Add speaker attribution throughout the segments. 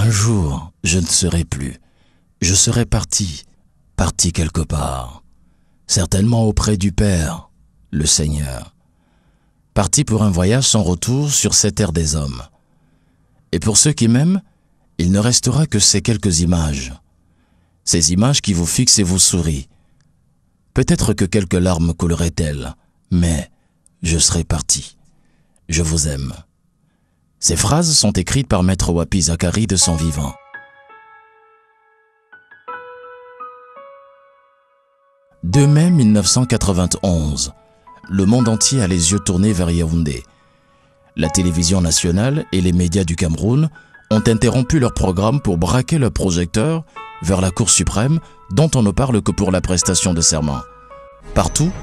Speaker 1: Un jour, je ne serai plus. Je serai parti quelque part. Certainement auprès du Père, le Seigneur. Parti pour un voyage sans retour sur cette terre des hommes. Et pour ceux qui m'aiment, il ne restera que ces quelques images. Ces images qui vous fixent et vous sourient. Peut-être que quelques larmes couleraient-elles, mais je serai parti. Je vous aime. Ces phrases sont écrites par Maître Wapi Zakari de son vivant. « 2 mai 1991, le monde entier a les yeux tournés vers Yaoundé. La télévision nationale et les médias du Cameroun ont interrompu leur programme pour braquer le projecteur vers la Cour suprême dont on ne parle que pour la prestation de serment. Partout,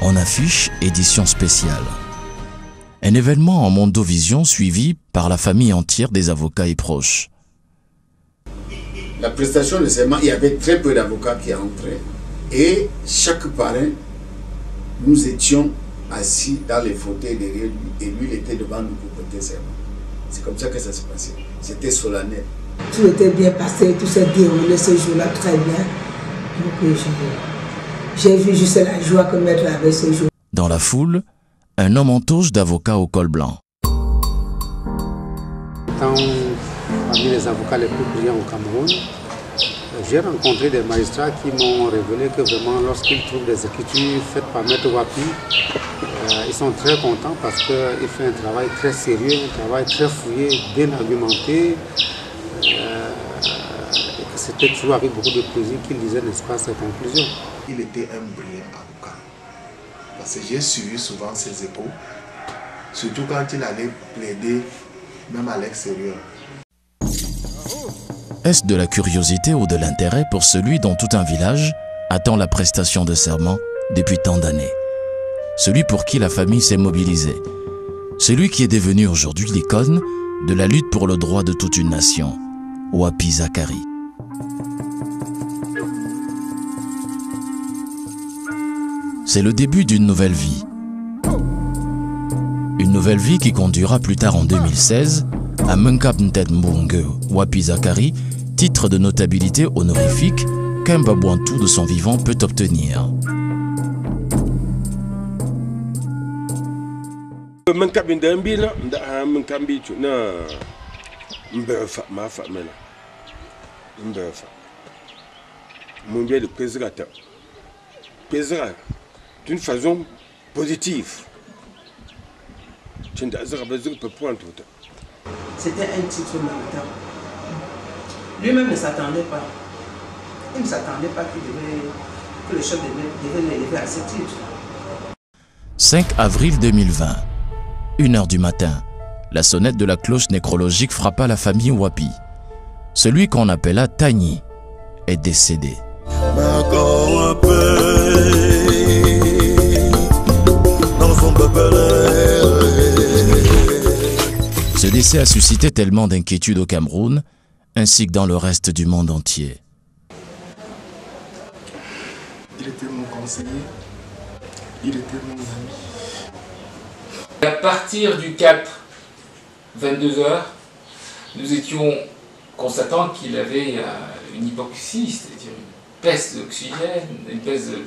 Speaker 1: on affiche édition spéciale. Un événement en Mondovision suivi par la famille entière des avocats et proches.
Speaker 2: La prestation de serment, il y avait très peu d'avocats qui entraient. Et chaque parrain, nous étions assis dans les fauteuils derrière lui et lui il était devant nous pour prêter serment. C'est comme ça que ça se passait. C'était solennel.
Speaker 3: Tout était bien passé, tout s'est déroulé ce jour-là très bien. Donc j'ai vu juste la joie que Maître avait ce jour.
Speaker 1: Dans la foule, un homme en toge d'avocat au col blanc.
Speaker 4: Parmi les avocats les plus brillants au Cameroun, j'ai rencontré des magistrats qui m'ont révélé que vraiment lorsqu'ils trouvent des écritures faites par Maître Wapi, ils sont très contents parce qu'il fait un travail très sérieux, un travail très fouillé, bien argumenté. Et que c'était toujours avec beaucoup de plaisir qu'il lisait, n'est-ce pas, ses conclusions.
Speaker 5: Il était un brillant avocat. Parce que j'ai suivi souvent ses échos, surtout quand il allait plaider, même à l'extérieur.
Speaker 1: Est-ce de la curiosité ou de l'intérêt pour celui dont tout un village attend la prestation de serment depuis tant d'années? Celui pour qui la famille s'est mobilisée. Celui qui est devenu aujourd'hui l'icône de la lutte pour le droit de toute une nation. Wapi Zakari. C'est le début d'une nouvelle vie. Une nouvelle vie qui conduira plus tard en 2016 à Munkap Ntet Mbongue Wapi Zakari, titre de notabilité honorifique qu'un Babouantou de son vivant peut obtenir.
Speaker 6: D'une façon positive. C'était un titre
Speaker 3: méritant. Lui-même ne s'attendait pas. Il ne s'attendait pas que le chef devait l'élever à ce titre.
Speaker 1: 5 avril 2020, 1h du matin, la sonnette de la cloche nécrologique frappa la famille Wapi. Celui qu'on appela Tagny est décédé. Ce décès a suscité tellement d'inquiétude au Cameroun, ainsi que dans le reste du monde entier.
Speaker 5: Il était mon conseiller, il était mon ami.
Speaker 7: À partir du 4, 22 h, nous étions constatant qu'il avait une hypoxie, c'est-à-dire une baisse d'oxygène, une baisse de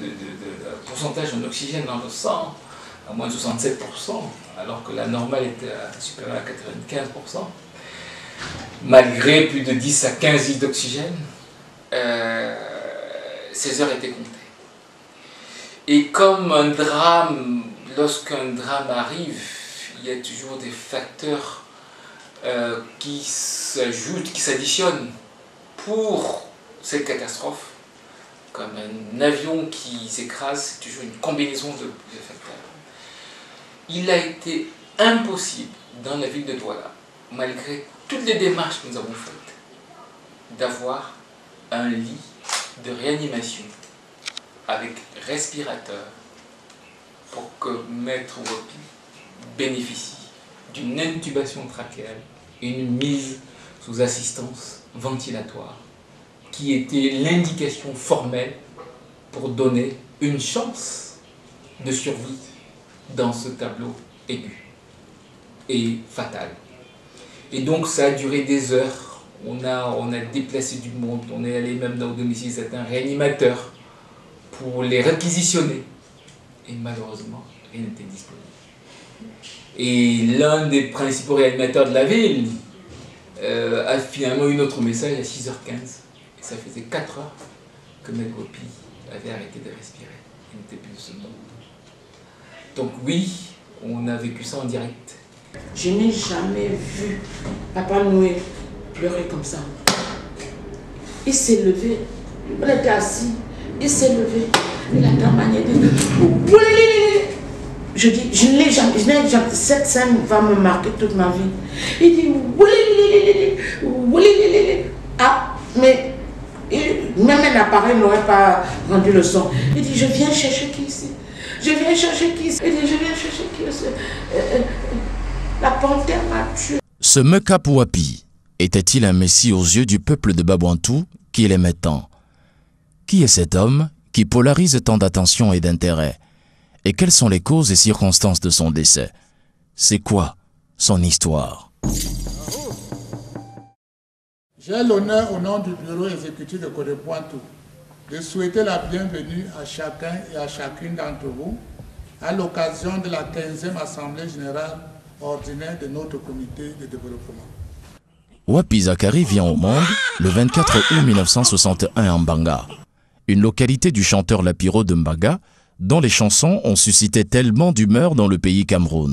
Speaker 7: pourcentage en oxygène dans le sang, à moins de 67%, alors que la normale était supérieure à 95%. Malgré plus de 10 à 15 litres d'oxygène, ces heures étaient comptées. Et comme un drame, lorsqu'un drame arrive, il y a toujours des facteurs qui s'ajoutent, qui s'additionnent pour cette catastrophe. Comme un avion qui s'écrase, c'est toujours une combinaison de facteurs. Il a été impossible dans la ville de Douala, malgré toutes les démarches que nous avons faites, d'avoir un lit de réanimation avec respirateur pour que Maître Wapi bénéficie d'une intubation trachéale et une mise sous assistance ventilatoire, qui était l'indication formelle pour donner une chance de survie dans ce tableau aigu et fatal. Et donc ça a duré des heures On a déplacé du monde, on est allé même dans le domicile certains réanimateurs pour les réquisitionner. Et malheureusement, rien n'était disponible. Et l'un des principaux réanimateurs de la ville a finalement eu notre message à 6h15. Et ça faisait 4 heures que Maître Wapi avait arrêté de respirer. Il n'était plus de ce monde. Donc oui, on a vécu ça en direct.
Speaker 3: Je n'ai jamais vu Papa Noé pleurer comme ça. Il s'est levé, on était assis, il s'est levé, il a manière de dire, je dis, je n'ai jamais, cette scène va me marquer toute ma vie. Il dit, ah, mais même un appareil n'aurait pas rendu le son. Il dit, je viens chercher qui ici? Je viens chercher qui ici? Il dit, je viens chercher qui ici? La panthère m'a tué.
Speaker 1: Ce Mekap Wapi était-il un messie aux yeux du peuple de Babouantou qui l'aimait tant? Qui est cet homme qui polarise tant d'attention et d'intérêt? Et quelles sont les causes et circonstances de son décès? C'est quoi son histoire?
Speaker 8: J'ai l'honneur, au nom du bureau exécutif de Codepointou, de souhaiter la bienvenue à chacun et à chacune d'entre vous à l'occasion de la 15e Assemblée générale ordinaire de notre comité de développement.
Speaker 1: Wapi Zakari vient au monde le 24 août 1961 en Mbanga, une localité du chanteur Lapiro de Mbaga, dont les chansons ont suscité tellement d'humeur dans le pays Cameroun.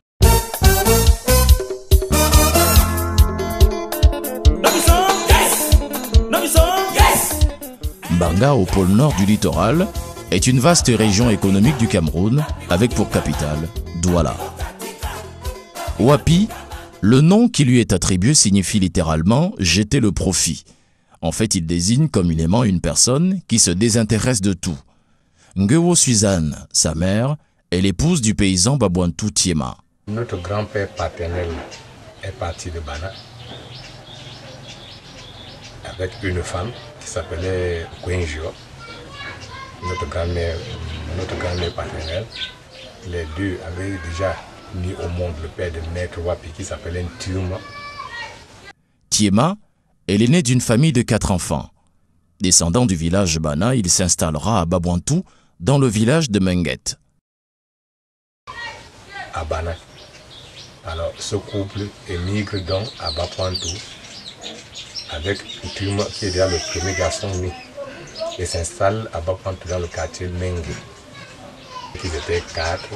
Speaker 1: Mbanga, au pôle nord du littoral, est une vaste région économique du Cameroun, avec pour capitale Douala. Wapi, le nom qui lui est attribué signifie littéralement « jeter le profit ». En fait, il désigne communément une personne qui se désintéresse de tout. Ngewo Suzanne, sa mère, est l'épouse du paysan Babouantou Tiema.
Speaker 9: Notre grand-père paternel est parti de Bana avec une femme qui s'appelait Kwenjo. Notre grand-mère paternelle, les deux avaient déjà mis au monde le père de Maître Wapi qui s'appelait Tiema.
Speaker 1: Tiema est l'aîné d'une famille de 4 enfants. Descendant du village Bana, il s'installera à Babouantou, dans le village de Menguet.
Speaker 9: À Bana. Alors, ce couple émigre donc à Babouantou avec Tiema qui est déjà le premier garçon né et s'installe à Babouantou dans le quartier Menguet. Ils étaient 4.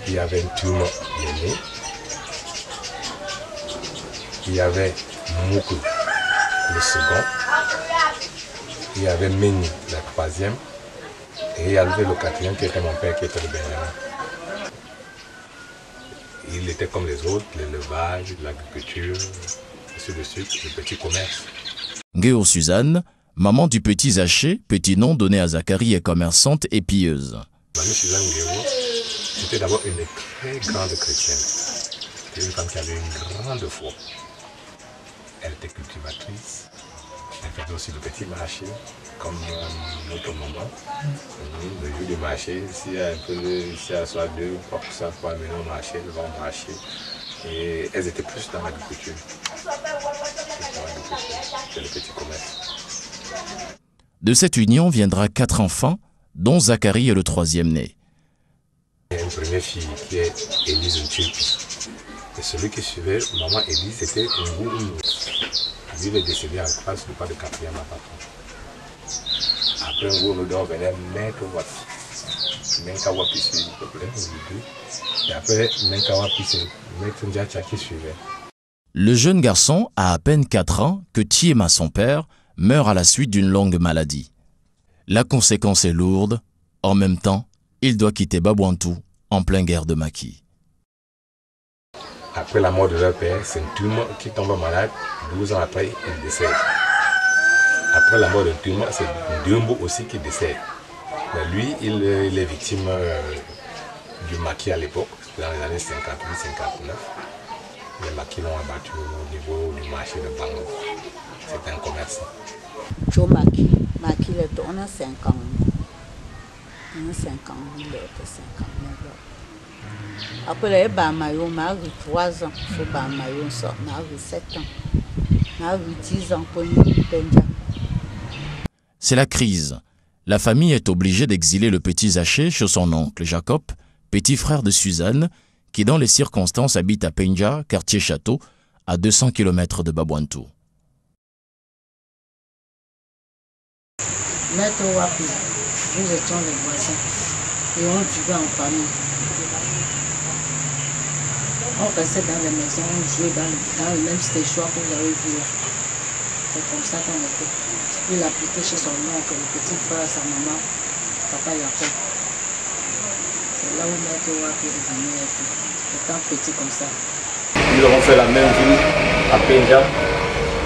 Speaker 9: Il y avait Tiema l'aîné. Il y avait Moukou le second. Il y avait Meni la 3e. Et il y avait le 4e qui était mon père qui était le Benjamin. Il était comme les autres, l'élevage, l'agriculture, ainsi de suite, le petit commerce.
Speaker 1: Ngewo Suzanne, maman du petit Zaché, petit nom donné à Zakari, est commerçante et pieuse.
Speaker 9: Mamie Suzanne Ngewo, c'était d'abord une très grande chrétienne. C'était une femme qui avait une grande foi. Elle était cultivatrice. Elle faisait aussi le petit marché, comme notre maman. Le jour du marché, s'il y a un peu, s'il y a soit 2 ou 3% pour amener au marché, elles vont marcher. Et elles étaient plus dans l'agriculture. C'est le petit commerce.
Speaker 1: De cette union viendra 4 enfants, dont Zakari est le 3e né.
Speaker 9: Il y a une première fille qui est Élise Ntulpi. Et celui qui suivait maman Élise, c'était Ngou. Lui, il est décédé en face du pas de 4e à papa. Après Ngou, nous devons venir Maître Wapi. Menka Wapi s'il vous plaît. Et après Menka Wapi, c'est Maître Ndiacha qui suivait.
Speaker 1: Le jeune garçon a à peine 4 ans que Tiema, son père, meurt à la suite d'une longue maladie. La conséquence est lourde. En même temps, il doit quitter Babouantou en pleine guerre de maquis.
Speaker 9: Après la mort de leur père, c'est Tiema qui tombe malade. 12 ans après, il décède. Après la mort de Tiema, c'est Ndumbo aussi qui décède. Mais lui, il est victime du maquis à l'époque, dans les années 58-59. Les maquis l'ont abattu au niveau du marché de Bango. C'est un commerçant.
Speaker 10: Joe Maquis, on a 5 ans. On a 5 ans, il était 59 ans. Après, il y a eu 3 ans. Il faut que 7 ans.
Speaker 1: C'est la crise. La famille est obligée d'exiler le petit Zaché chez son oncle Jacob, petit frère de Suzanne, qui dans les circonstances habite à Penja, quartier Château, à 200 km de Babouantou.
Speaker 10: Maître Wapi, nous étions les voisins et on vivait en famille. On restait dans les maisons, on jouait dans le même stéchoir que vous avez vu. C'est comme ça qu'on était. Il habitait chez son oncle, le petit frère, sa maman, papa Jacob. C'est là où Maître Wapi est venu étant petit comme ça.
Speaker 11: Nous avons fait la même vie à Penja,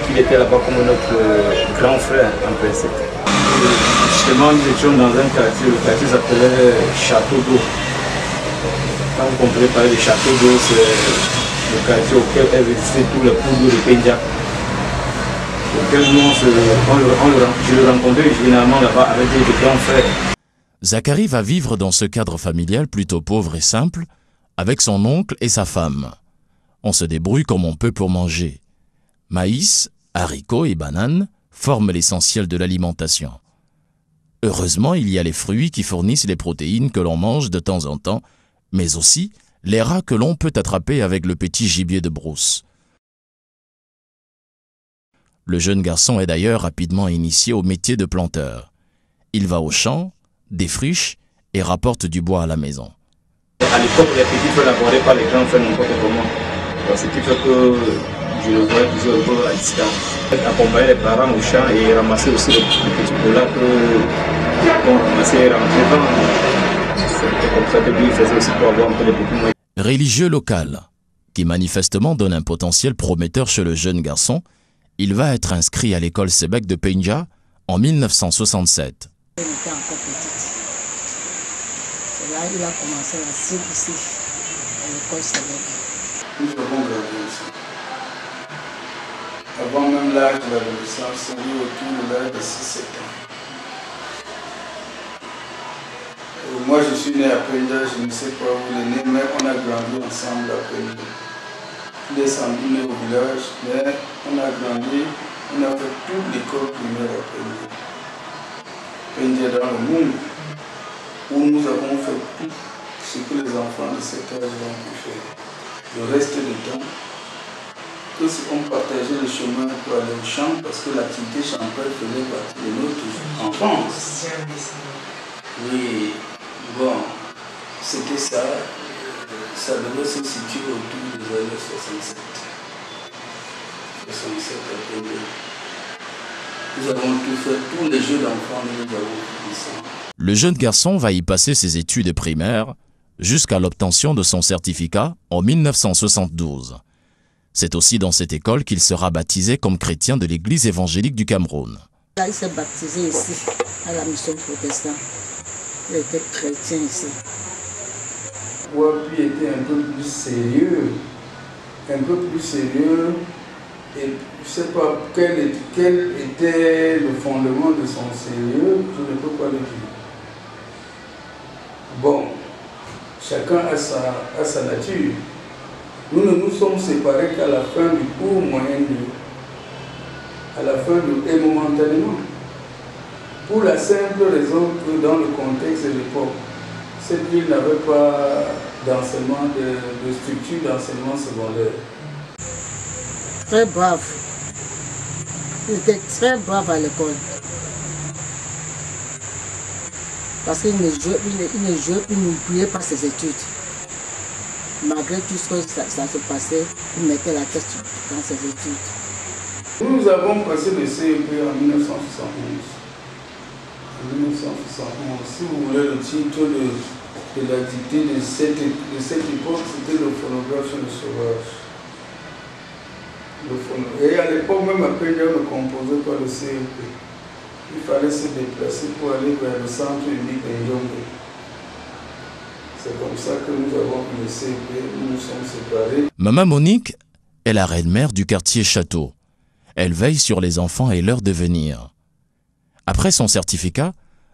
Speaker 11: qu'il était là-bas comme notre grand frère en principe. Justement, nous étions dans un quartier, le quartier s'appelait Château d'eau. Quand vous comprenez parler de Château d'eau, c'est le quartier auquel est visité tous les poules d'eau de Penja. Auquel nous, je le rencontrais généralement là-bas avec des grands frères.
Speaker 1: Zacharie va vivre dans ce cadre familial plutôt pauvre et simple, avec son oncle et sa femme. On se débrouille comme on peut pour manger. Maïs, haricots et bananes forment l'essentiel de l'alimentation. Heureusement, il y a les fruits qui fournissent les protéines que l'on mange de temps en temps, mais aussi les rats que l'on peut attraper avec le petit gibier de brousse. Le jeune garçon est d'ailleurs rapidement initié au métier de planteur. Il va au champ, défriche et rapporte du bois à la maison.
Speaker 11: À l'époque, les petits frères n'abordaient pas les grands frères n'importe comment. Donc, ce qui fait que je le voyais toujours un peu à distance. Accompagner les parents au champ et ramasser aussi les petits poulets qu'on ramassait et rentrer dans. C'était comme ça que lui faisait aussi pour avoir un peu de petits moyens.
Speaker 1: Religieux local, qui manifestement donne un potentiel prometteur chez le jeune garçon, il va être inscrit à l'école Sébec de Penja en 1967.
Speaker 10: Il était encore petite. C'est là qu'il a commencé la CPC à l'école Sébec.
Speaker 8: Nous avons grandi ici. Avant même l'âge de l'adolescence, c'est autour de l'âge de 6-7 ans. Moi, je suis né à Penja, je ne sais pas où il est né, mais on a grandi ensemble à Penja. Il est sans doute né au village, mais on a grandi, on a fait toute l'école primaire à Penja. Penja dans le monde, où nous avons fait tout ce que les enfants de cet âge ont pu faire. Le reste du temps, on partageait le chemin pour aller au champ, parce que l'activité champêtre faisait partie de notre enfance. Oui, bon, c'était ça. Ça devait se situer autour des années 67. 67 à Penja. Nous avons tout fait, tous les jeux d'enfants, nous avons fait ça.
Speaker 1: Le jeune garçon va y passer ses études primaires jusqu'à l'obtention de son certificat en 1972. C'est aussi dans cette école qu'il sera baptisé comme chrétien de l'Église évangélique du Cameroun.
Speaker 10: Là, il s'est baptisé ici, à la mission protestante. Il était chrétien ici.
Speaker 8: Wapi était un peu plus sérieux, et je ne sais pas quel était le fondement de son sérieux, je ne peux pas le dire. Bon, chacun a sa nature. Nous ne nous sommes séparés qu'à la fin du cours moyen de, et momentanément. Pour la simple raison que dans le contexte de l'époque, cette ville n'avait pas d'enseignement, de structure d'enseignement secondaire.
Speaker 10: Très brave. Il était très brave à l'école. Parce qu'il ne jouait, il n'oubliait pas ses études. Malgré tout ce que ça se passait, il mettait la tête dans ses études.
Speaker 8: Nous avons passé le CEP en 1971. En 1971, si vous voulez le titre de la dictée de cette époque, c'était le phonographe sur le sauvage. Et à l'époque, même à Penja, on ne composait pas le CEP. Il fallait se déplacer pour aller vers le centre unique de Yombe. C'est comme ça que nous avons eu le CEP, nous nous sommes séparés.
Speaker 1: Maman Monique est la reine-mère du quartier Château. Elle veille sur les enfants et leur devenir. Après son certificat,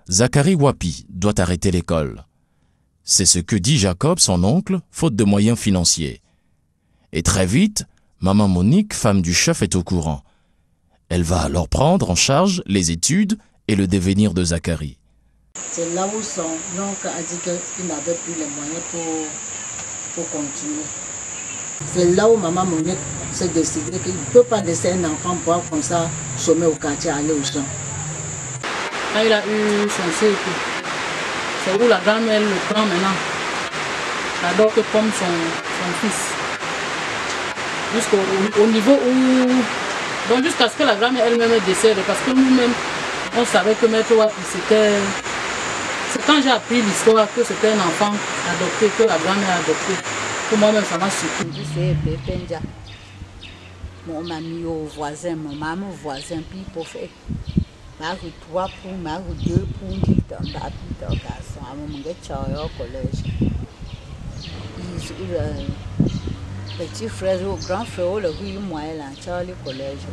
Speaker 1: Zacharie Wapi doit arrêter l'école. C'est ce que dit Jacob, son oncle, faute de moyens financiers. Et très vite, maman Monique, femme du chef, est au courant. Elle va alors prendre en charge les études et le devenir de Zacharie.
Speaker 10: C'est là où son oncle a dit qu'il n'avait plus les moyens pour continuer. C'est là où maman Monique s'est décidée qu'il ne peut pas laisser un enfant boire comme ça, chômer au quartier, aller aux gens. Quand il a eu son CEP, c'est où la grand-mère le prend maintenant, adopte comme son fils. Jusqu'au niveau où... Donc jusqu'à ce que la grand-mère elle-même décède, parce que nous-mêmes, on savait que Maître Wapi, c'était... C'est quand j'ai appris l'histoire que c'était un enfant adopté, que la grand-mère a adopté. Que moi-même, ça m'a surpris.
Speaker 12: C'est Pépenja. Mon ami au voisin, mon maman au voisin, puis pour faire... Ma rue 3 pour, ma rue 2 pour, dans ma vie de garçon, à mon gars au collège. Petit frère ou grand frère, le rue moyen, là, Charlie collège.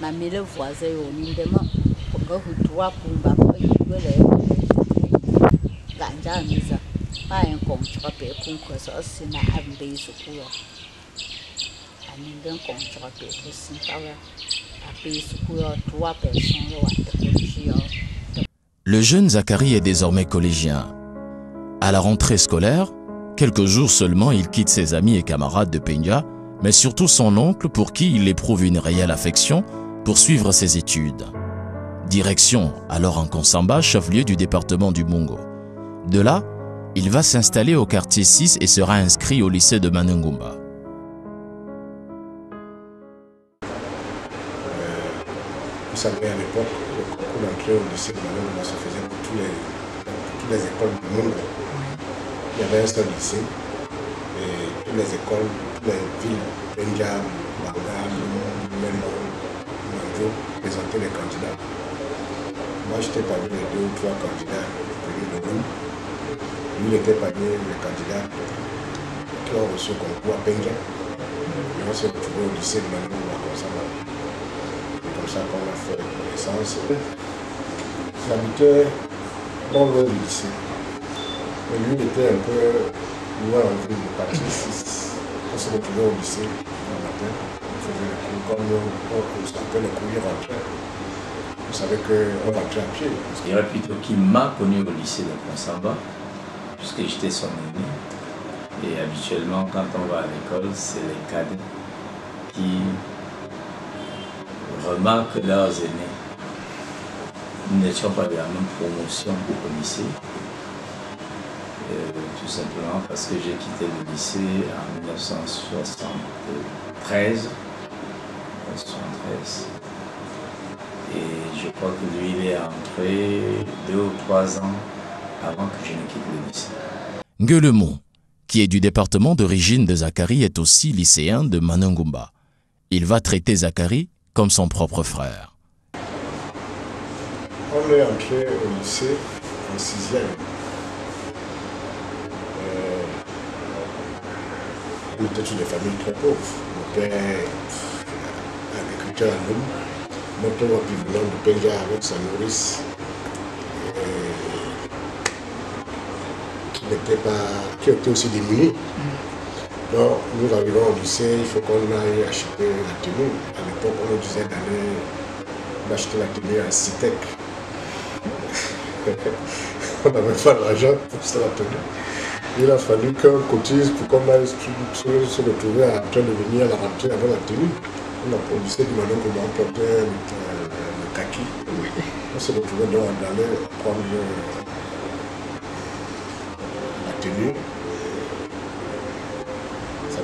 Speaker 12: Ma mère le voisin, au Nindema, pour que rue 3 pour, ma rue 2 Ganja Misa. Pas un contrat, pour que ça, c'est ma abbaye sur cours. Un contrat, pour que c'est
Speaker 1: Le jeune Zacharie est désormais collégien. À la rentrée scolaire, quelques jours seulement, il quitte ses amis et camarades de Peña, mais surtout son oncle pour qui il éprouve une réelle affection pour suivre ses études. Direction alors en Konsamba, chef-lieu du département du Mungo. De là, il va s'installer au quartier 6 et sera inscrit au lycée de Manengumba.
Speaker 5: Vous savez, à l'époque, le concours d'entrée au lycée de Manengumba se faisait pour toutes les écoles du monde. Il y avait un seul lycée et toutes les écoles, toutes les villes, Peña, Manga, Mendo, Manjo, présentaient les candidats. Moi, j'étais parmi les 2 ou 3 candidats venus de nous. Lui, il était parmi les candidats qui ont reçu le concours à Peña. Et on s'est retrouvés au lycée de Manengumba comme ça. Comme ça qu'on a fait connaissance. J'habitais dans le lycée. Mais lui, il était un peu loin en ville de partie 6. On se retrouvait au lycée le matin. On faisait les cours comme on s'appelle les cours, il rentrait. Vous savez qu'on rentrait à pied.
Speaker 11: Je dirais plutôt qu'il m'a connu au lycée de Konsamba, puisque j'étais son aîné. Et habituellement, quand on va à l'école, c'est les cadets qui remarquent leurs aînés. Nous n'étions pas de la même promotion au lycée. Tout simplement parce que j'ai quitté le lycée en 1973. Et je crois que lui, il est entré 2 ou 3 ans avant que je ne quitte le lycée.
Speaker 1: Nguelemon, qui est du département d'origine de Zacharie, est aussi lycéen de Manengumba. Il va traiter Zacharie comme son propre frère.
Speaker 5: On est entré au lycée en 6e. On était sur des familles très pauvres. Mon père, agriculteur à l'homme, mon père venant de Peña avec sa nourrice, qui était aussi démunie. Donc, nous arrivons au lycée, il faut qu'on aille acheter la tenue. À l'époque, on nous disait d'acheter la tenue à Citec. On n'avait pas d'argent pour acheter la tenue. Il a fallu qu'on cotise pour qu'on aille se retrouver en train de venir à la rentrée avec la tenue. On a produit du Manengumba, on portait le kaki. Oui. On se retrouvait donc d'aller prendre la tenue.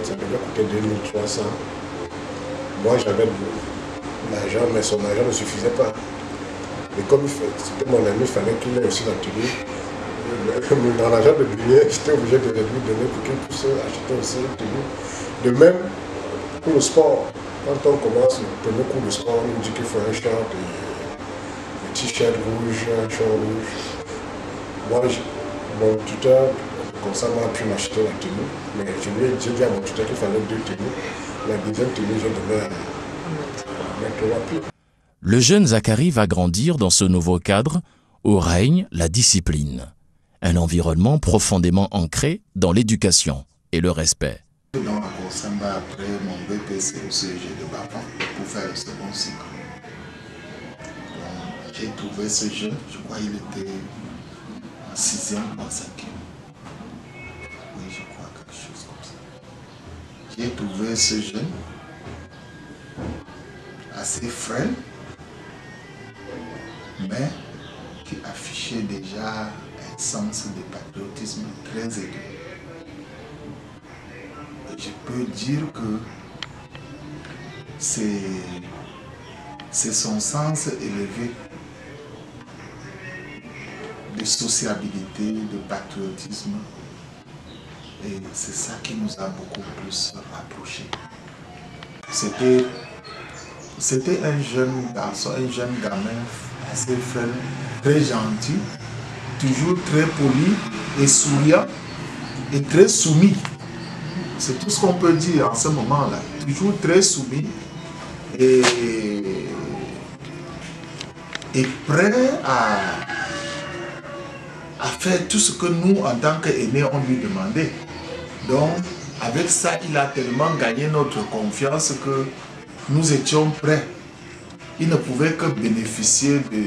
Speaker 5: Ça devait coûter 2300. Moi j'avais de l'argent, mais son argent ne suffisait pas. Et comme c'était mon ami, il fallait qu'il ait aussi la tenue. Dans l'argent de billet, j'étais obligé de lui donner pour qu'il puisse acheter aussi la tenue. De même, pour le sport, quand on commence le premier cours de sport, on nous dit qu'il faut un short, un t-shirt rouge, un short rouge. Moi, mon tuteur, comme ça, m'a pu m'acheter la tenue. Mais j'ai dit à mon tuteur qu'il fallait 2 tenues. La deuxième tenue, je devais mettre la pied.
Speaker 1: Le jeune Zacharie va grandir dans ce nouveau cadre où règne la discipline. Un environnement profondément ancré dans l'éducation et le respect.
Speaker 2: Dans la Konsamba, après mon BPC au CEG de Bafan, pour faire le second cycle.
Speaker 13: J'ai trouvé ce jeune, je crois qu'il était en 6e ou en 5e. Oui, je crois quelque chose comme ça. J'ai trouvé ce jeune assez frêle, mais qui affichait déjà un sens de patriotisme très aigu. Je peux dire que c'est son sens élevé de sociabilité, de patriotisme, et c'est ça qui nous a beaucoup plus rapprochés. C'était un jeune garçon, un jeune gamin assez frêle, très gentil, toujours très poli et souriant et très soumis. C'est tout ce qu'on peut dire en ce moment-là. Toujours très soumis et prêt à faire tout ce que nous, en tant qu'aînés, on lui demandait. Donc, avec ça, il a tellement gagné notre confiance que nous étions prêts. Il ne pouvait que bénéficier de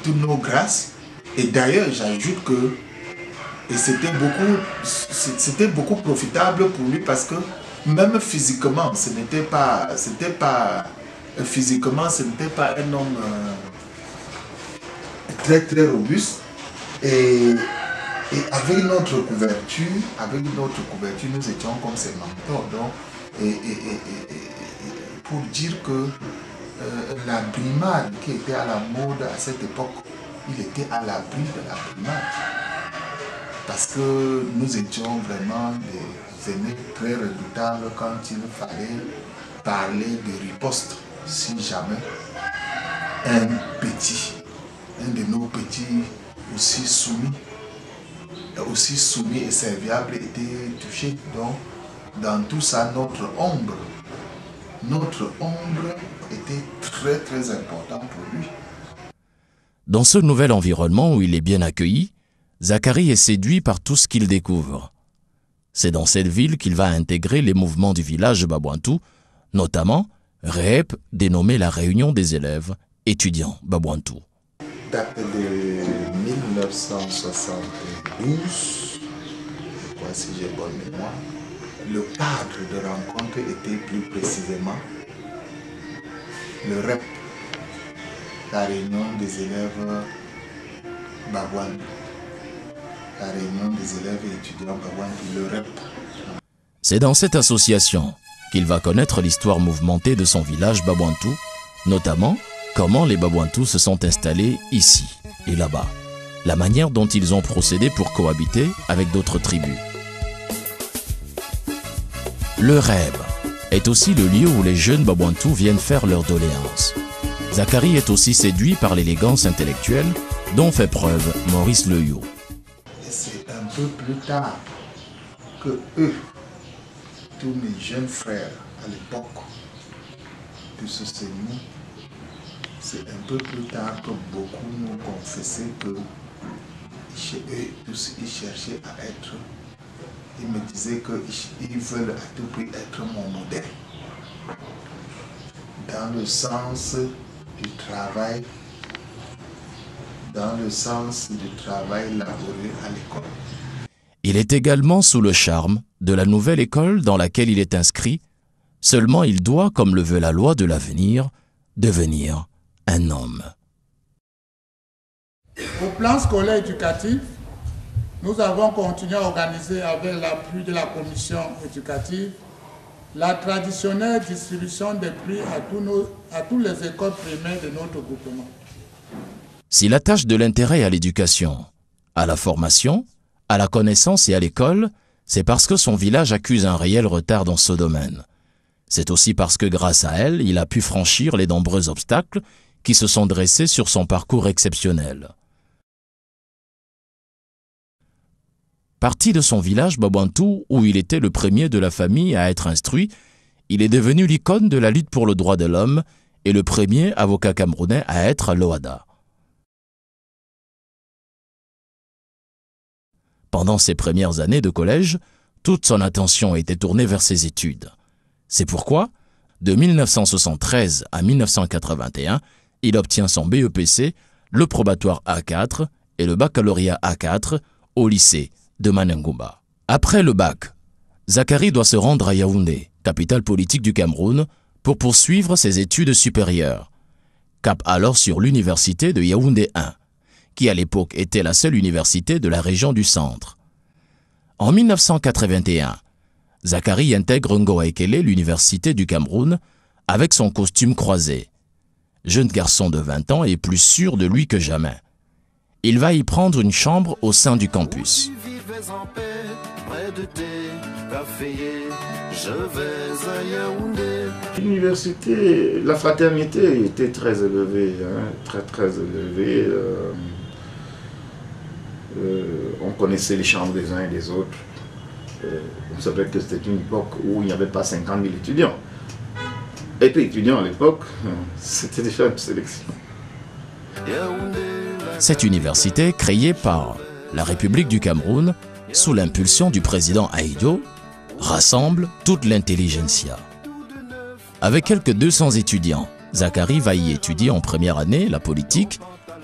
Speaker 13: toutes nos grâces. Et d'ailleurs, j'ajoute que c'était beaucoup profitable pour lui parce que même physiquement, ce n'était pas un homme très très robuste. Et avec notre couverture, nous étions comme ses mentors. Donc, pour dire que la brimade qui était à la mode à cette époque, il était à l'abri de la brimade. Parce que nous étions vraiment des aînés très redoutables quand il fallait parler de riposte. Si jamais un de nos petits aussi soumis et serviable était touché. Donc, dans tout ça, notre ombre était très très important pour lui.
Speaker 1: Dans ce nouvel environnement où il est bien accueilli, Zacharie est séduit par tout ce qu'il découvre. C'est dans cette ville qu'il va intégrer les mouvements du village Babouantou, notamment REEP, dénommé la Réunion des élèves étudiants Babouantou.
Speaker 13: Date de 1972, je crois si j'ai bonne mémoire, le cadre de rencontre était plus précisément le REEP, la Réunion des élèves Babouantou. La Réunion des élèves et étudiants Babouantou, le REEP.
Speaker 1: C'est dans cette association qu'il va connaître l'histoire mouvementée de son village Babouantou, notamment comment les Babouantous se sont installés ici et là-bas, la manière dont ils ont procédé pour cohabiter avec d'autres tribus. Le REEP est aussi le lieu où les jeunes Babouantous viennent faire leurs doléances. Zacharie est aussi séduit par l'élégance intellectuelle dont fait preuve Maurice Leyot.
Speaker 13: C'est un peu plus tard que eux, tous mes jeunes frères à l'époque de ce séminaire, c'est un peu plus tard que beaucoup nous confessaient que chez eux, tous ils cherchaient à être. Ils me disaient qu'ils veulent à tout prix être mon modèle. Dans le sens du travail, laborieux à l'école.
Speaker 1: Il est également sous le charme de la nouvelle école dans laquelle il est inscrit, seulement il doit, comme le veut la loi de l'avenir, devenir un homme.
Speaker 8: Au plan scolaire éducatif, nous avons continué à organiser avec l'appui de la commission éducative la traditionnelle distribution des prix à toutes les écoles primaires de notre groupement.
Speaker 1: S'il attache de l'intérêt à l'éducation, à la formation, à la connaissance et à l'école, c'est parce que son village accuse un réel retard dans ce domaine. C'est aussi parce que grâce à elle, il a pu franchir les nombreux obstacles qui se sont dressés sur son parcours exceptionnel. Parti de son village Babouantou, où il était le premier de la famille à être instruit, il est devenu l'icône de la lutte pour le droit de l'homme et le premier avocat camerounais à être à l'OHADA. Pendant ses premières années de collège, toute son attention était tournée vers ses études. C'est pourquoi, De 1973 à 1981, il obtient son BEPC, le probatoire A4 et le baccalauréat A4 au lycée de Manengumba. Après le bac, Zakari doit se rendre à Yaoundé, capitale politique du Cameroun, pour poursuivre ses études supérieures. Cap alors sur l'université de Yaoundé 1, qui à l'époque était la seule université de la région du centre. En 1981, Zakari intègre Ngoa-Ekele, l'université du Cameroun, avec son costume croisé. Jeune garçon de 20 ans et plus sûr de lui que jamais. Il va y prendre une chambre au sein du campus.
Speaker 14: L'université, la fraternité était très élevée, très élevée. On connaissait les chambres des uns et des autres. On savait que c'était une époque où il n'y avait pas 50 000 étudiants. Être étudiant à l'époque, c'était déjà une sélection.
Speaker 1: Cette université, créée par la République du Cameroun, sous l'impulsion du président Ahidjo, rassemble toute l'intelligentsia. Avec quelques 200 étudiants, Zakari va y étudier en première année la politique,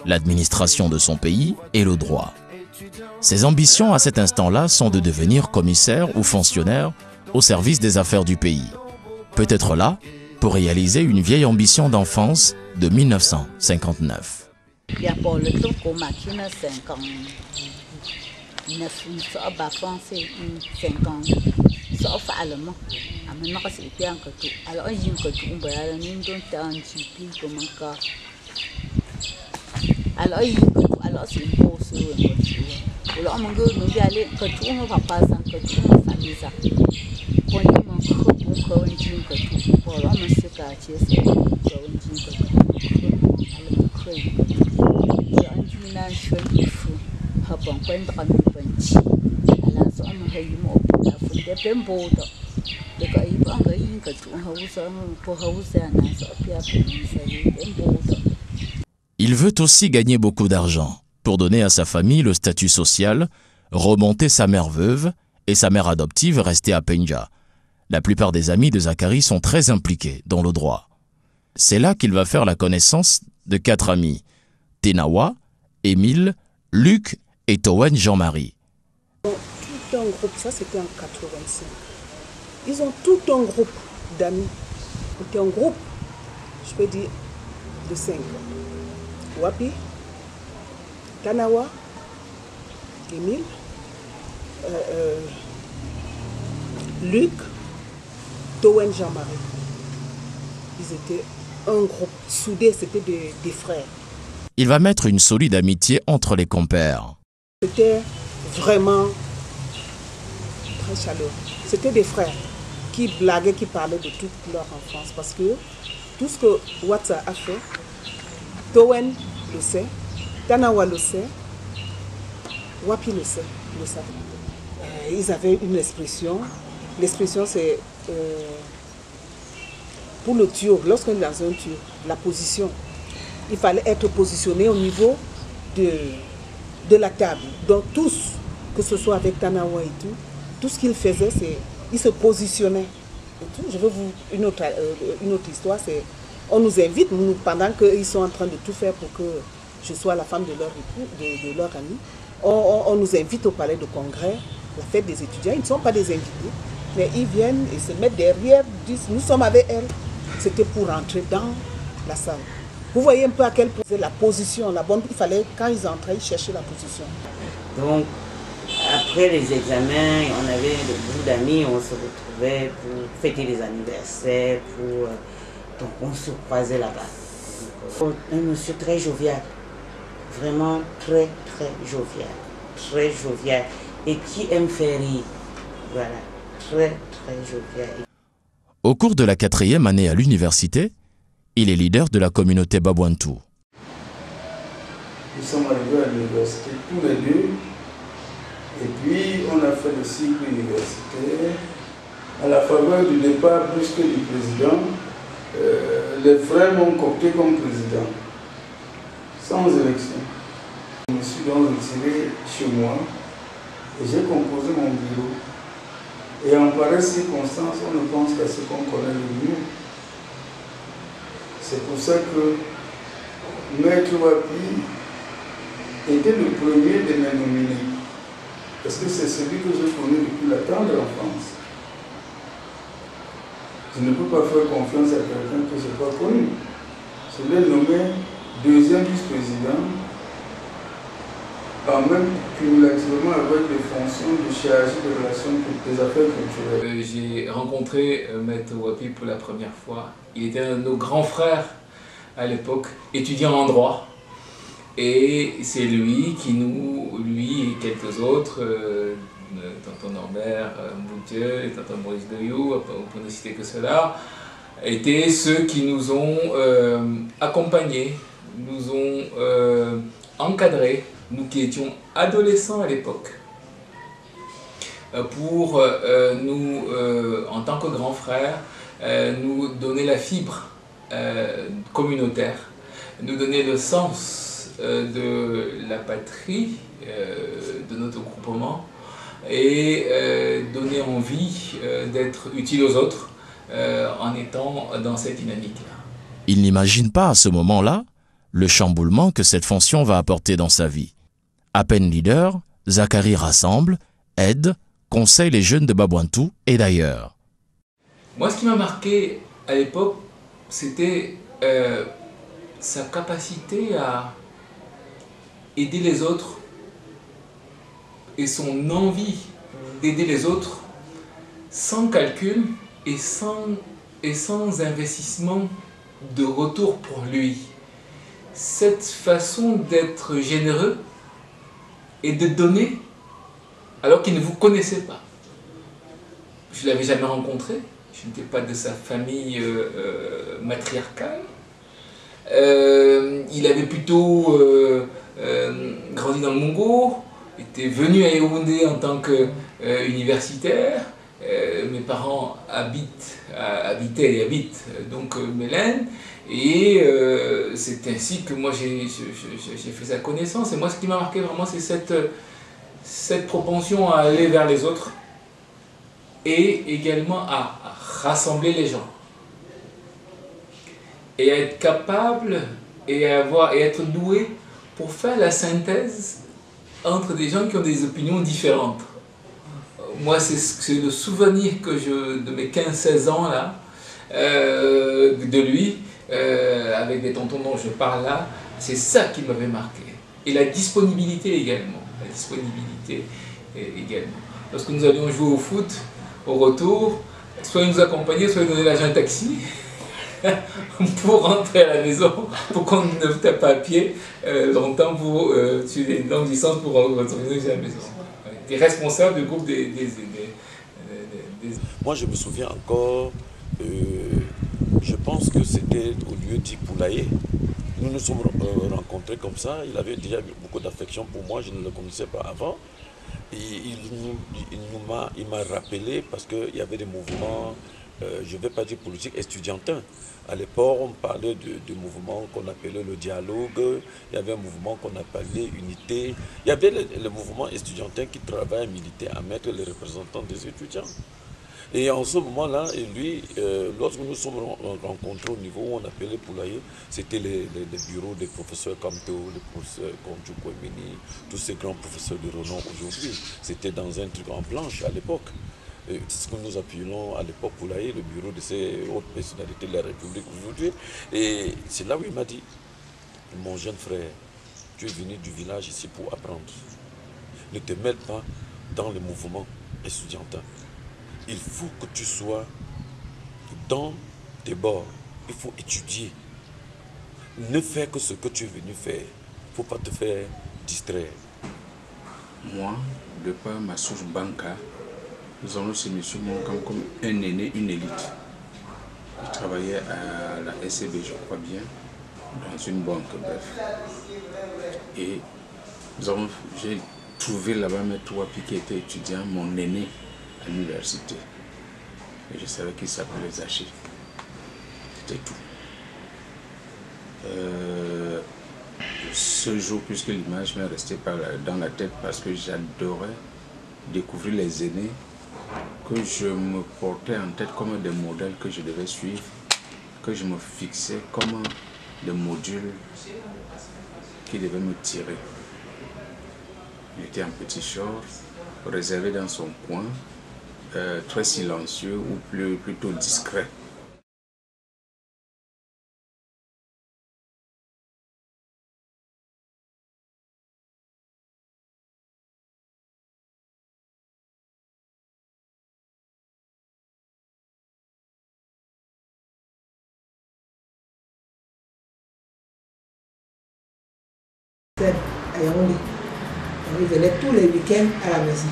Speaker 1: l'administration de son pays et le droit. Ses ambitions à cet instant-là sont de devenir commissaire ou fonctionnaire au service des affaires du pays. Peut-être là pour réaliser une vieille ambition d'enfance de 1959. Il veut aussi gagner beaucoup d'argent pour donner à sa famille le statut social, remonter sa mère veuve et sa mère adoptive restée à Penja. La plupart des amis de Zakari sont très impliqués dans le droit. C'est là qu'il va faire la connaissance de 4 amis, Tenawa, Émile, Luc et Towen Jean-Marie.
Speaker 15: Tout un groupe, ça c'était en 85. Ils ont tout un groupe d'amis. C'était un groupe, je peux dire, de 5. Wapi, Tanawa, Émile, Luc, Towen Jean-Marie. Ils étaient un groupe soudé, c'était des frères.
Speaker 1: Il va mettre une solide amitié entre les compères.
Speaker 15: C'était vraiment très chaleureux. C'était des frères qui blaguaient, qui parlaient de toute leur enfance. Parce que tout ce que Watsa a fait, Towen le sait, Tanawa le sait, Wapi le sait, le savent. Ils avaient une expression. L'expression c'est pour le tuyau, lorsqu'on est dans un tuyau, la position. Il fallait être positionné au niveau de la table. Donc tous, que ce soit avec Tanawa et tout ce qu'ils faisaient, c'est ils se positionnaient. Et tout. Je veux vous une autre histoire, c'est on nous invite, pendant qu'ils sont en train de tout faire pour que je sois la femme de leur époux, de leur ami, on nous invite au palais de congrès, la fête des étudiants. Ils ne sont pas des invités, mais ils viennent et se mettent derrière, disent nous sommes avec elle. C'était pour entrer dans la salle. Vous voyez un peu à quelle point la position, la bonne, il fallait, quand ils entraient, ils cherchaient la position.
Speaker 16: Donc, après les examens, on avait beaucoup d'amis, on se retrouvait pour fêter les anniversaires, donc on se croisait là-bas. Un monsieur très jovial, vraiment très jovial, et qui aime faire rire, voilà, très jovial.
Speaker 1: Au cours de la 4e année à l'université, il est leader de la communauté Babouantou.
Speaker 17: Nous sommes arrivés à l'université tous les deux. Et puis on a fait le cycle universitaire. À la faveur du départ brusque du président, les frères m'ont coopté comme président, sans élection. Je me suis donc retiré chez moi et j'ai composé mon bureau. Et en pareille circonstance, on ne pense qu'à ce qu'on connaît le mieux. C'est pour ça que Maître Wapi était le premier de mes nominés. Parce que c'est celui que je connais depuis la tendre enfance. Je ne peux pas faire confiance à quelqu'un que je n'ai pas connu. Je l'ai nommé deuxième vice-président, en même cumulativement avec les fonctions de chargé de relations des affaires culturelles.
Speaker 7: J'ai rencontré Maître Wapi pour la première fois. Il était un de nos grands frères à l'époque, étudiant en droit. Et c'est lui qui lui et quelques autres, Tonton Norbert Moutieu et Tonton Maurice Doyou, pour ne citer que cela, étaient ceux qui nous ont accompagnés, nous ont encadrés, nous qui étions adolescents à l'époque, pour nous, en tant que grands frères, nous donner la fibre communautaire, nous donner le sens de la patrie, de notre groupement, et donner envie d'être utile aux autres en étant dans cette dynamique-là.
Speaker 1: Il n'imagine pas à ce moment-là le chamboulement que cette fonction va apporter dans sa vie. À peine leader, Zakari rassemble, aide, conseille les jeunes de Babouantou et d'ailleurs.
Speaker 7: Moi, ce qui m'a marqué à l'époque, c'était sa capacité à aider les autres et son envie d'aider les autres sans calcul et sans investissement de retour pour lui. Cette façon d'être généreux et de donner alors qu'il ne vous connaissait pas. Je ne l'avais jamais rencontré, je n'étais pas de sa famille matriarcale. Il avait plutôt grandi dans le Mongo, était venu à Yaoundé en tant qu'universitaire. Mes parents habitaient et habitent donc Mélène, et c'est ainsi que moi j'ai fait sa connaissance. Et moi, ce qui m'a marqué vraiment, c'est cette propension à aller vers les autres et également à rassembler les gens et à être capable et à être doué pour faire la synthèse entre des gens qui ont des opinions différentes. Moi, c'est le souvenir que de mes 15-16 ans là, de lui, avec les tontons dont je parle là, c'est ça qui m'avait marqué. Et la disponibilité également. La disponibilité également. Lorsque nous allions jouer au foot, au retour, soit il nous accompagnait, soit il donnait l'argent un taxi pour rentrer à la maison, pour qu'on ne tape pas à pied longtemps pour sur des longues distances pour retourner à la maison. Des responsables du groupe des...
Speaker 18: Moi, je me souviens encore, je pense que c'était au lieu dit Poulailler. Nous nous sommes rencontrés comme ça. Il avait déjà beaucoup d'affection pour moi, je ne le connaissais pas avant. Et il m'a rappelé parce qu'il y avait des mouvements, je ne vais pas dire politiques, estudiantins. À l'époque, on parlait de mouvements qu'on appelait le dialogue, il y avait un mouvement qu'on appelait unité. Il y avait le mouvement estudiantin qui travaillait, militait à mettre les représentants des étudiants. Et en ce moment-là, lui, lorsque nous sommes rencontrés au niveau où on appelait Poulailler, c'était les bureaux des professeurs Kamto, les professeurs comme Djoukwemini, tous ces grands professeurs de renom aujourd'hui. C'était dans un truc en blanche à l'époque. C'est ce que nous appuyons à l'époque Poulailler, le bureau de ces hautes personnalités de la République aujourd'hui. Et c'est là où il m'a dit, mon jeune frère, tu es venu du village ici pour apprendre. Ne te mêle pas dans le mouvement estudiantin. Il faut que tu sois dans tes bords. Il faut étudier. Ne fais que ce que tu es venu faire. Il ne faut pas te faire distraire.
Speaker 19: Moi, de par ma souche banca, nous avons ce monsieur Monkam comme un aîné, une élite. Il travaillait à la SCB, je crois bien, dans une banque, bref. Et j'ai trouvé là-bas Maître Wapi qui était étudiant, mon aîné à l'université. Et je savais qu'il s'appelait Zaché. C'était tout. Ce jour, puisque l'image m'est restée dans la tête parce que j'adorais découvrir les aînés que je me portais en tête comme des modèles que je devais suivre que je me fixais comme le module qui devait me tirer. Il était en petit short, réservé dans son coin, très silencieux ou plutôt discret.
Speaker 15: À Yaoundé. Il venait tous les week-ends à la maison.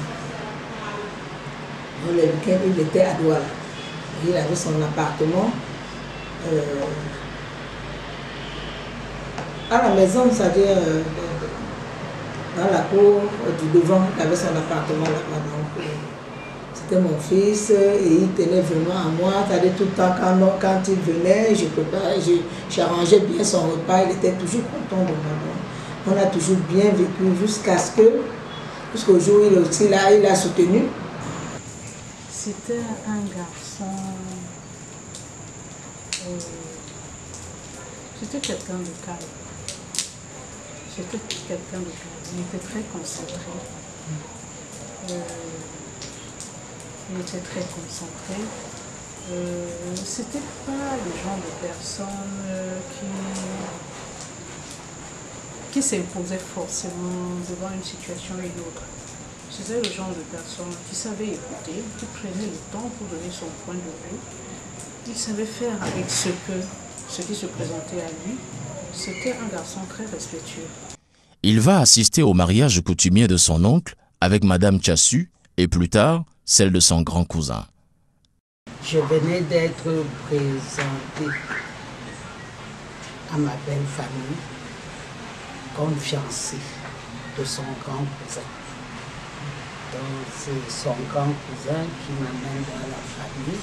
Speaker 15: Donc, les week-ends, il était à Douala. Il avait son appartement à la maison, c'est-à-dire dans la cour du devant. Il avait son appartement là-bas. C'était mon fils et il tenait vraiment à moi. C'est-à-dire tout le temps, quand il venait, j'arrangeais bien son repas. Il était toujours content de moi. On a toujours bien vécu jusqu'au jour où il a soutenu.
Speaker 10: C'était un garçon, c'était quelqu'un de calme. Il était très concentré. C'était pas le genre de personne qui s'imposait forcément devant une situation et une autre. C'était le genre de personne qui savait écouter, qui prenait le temps pour donner son point de vue. Il savait faire avec ce qui se présentait à lui. C'était un garçon très respectueux.
Speaker 1: Il va assister au mariage coutumier de son oncle avec Madame Tchassu et plus tard, celle de son grand cousin.
Speaker 12: Je venais d'être présentée à ma belle famille comme fiancée de son grand cousin. Donc c'est son grand cousin qui m'amène dans la famille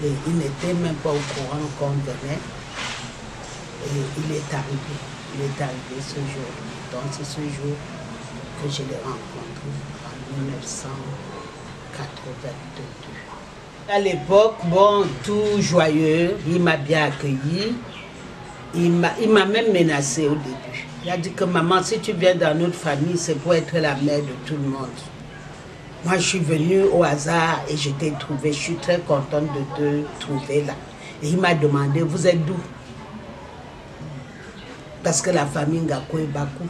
Speaker 12: et il n'était même pas au courant qu'on venait et il est arrivé ce jour. Donc c'est ce jour que je l'ai rencontré en 1982. À l'époque, bon, tout joyeux, il m'a bien accueilli, il m'a même menacé au début. Il a dit que maman, si tu viens dans notre famille, c'est pour être la mère de tout le monde. Moi, je suis venue au hasard et je t'ai trouvé. Je suis très contente de te trouver là. Et il m'a demandé, vous êtes d'où? Parce que la famille Ngako est Bakou.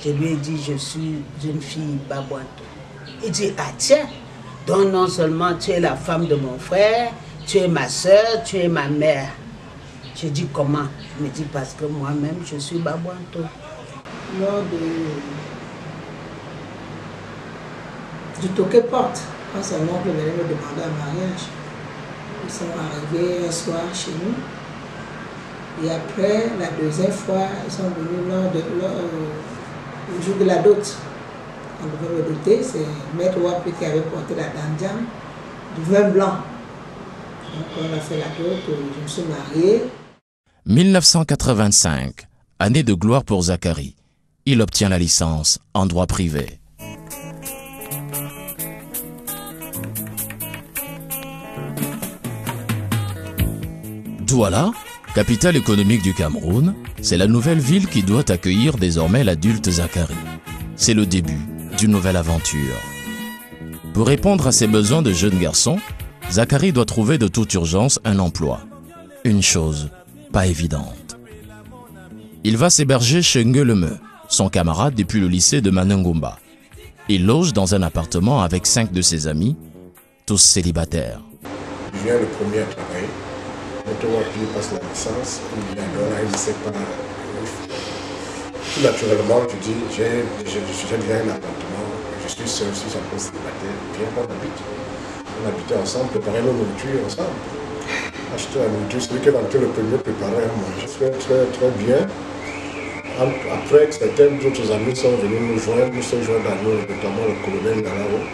Speaker 12: Je lui ai dit, je suis une fille Babouanto. Il dit, ah tiens, donc non seulement tu es la femme de mon frère, tu es ma soeur, tu es ma mère. J'ai dit comment? Il me dit parce que moi-même je suis Babouanto.
Speaker 15: Lors du toquet porte, quand son oncle venait me demander un mariage, ils sont arrivés un soir chez nous. Et après, la deuxième fois, ils sont venus le jour de la dot. On devait me doter, c'est Maître Wapi qui avait porté la dandiam, du vin blanc. Donc on a fait la dot, je me suis mariée.
Speaker 1: 1985, année de gloire pour Zakari. Il obtient la licence en droit privé. Douala, capitale économique du Cameroun, c'est la nouvelle ville qui doit accueillir désormais l'adulte Zakari. C'est le début d'une nouvelle aventure. Pour répondre à ses besoins de jeune garçon, Zakari doit trouver de toute urgence un emploi. Une chose pas évidente. Il va s'héberger chez Ngueleme, son camarade depuis le lycée de Manengomba. Il loge dans un appartement avec 5 de ses amis, tous célibataires.
Speaker 5: Je viens le premier à travailler. Quand il passe la licence, il ne sait pas. Tout naturellement, je dis, j'ai déjà un appartement, je suis seul, je suis un peu célibataire, viens qu'on habite. On habitait ensemble, préparer nos nourritures ensemble. Acheter la nourriture, celui qui est rentré le premier préparer à manger. Très bien. Après, certains d'autres amis sont venus nous joindre, à nous, notamment le colonel Nalao,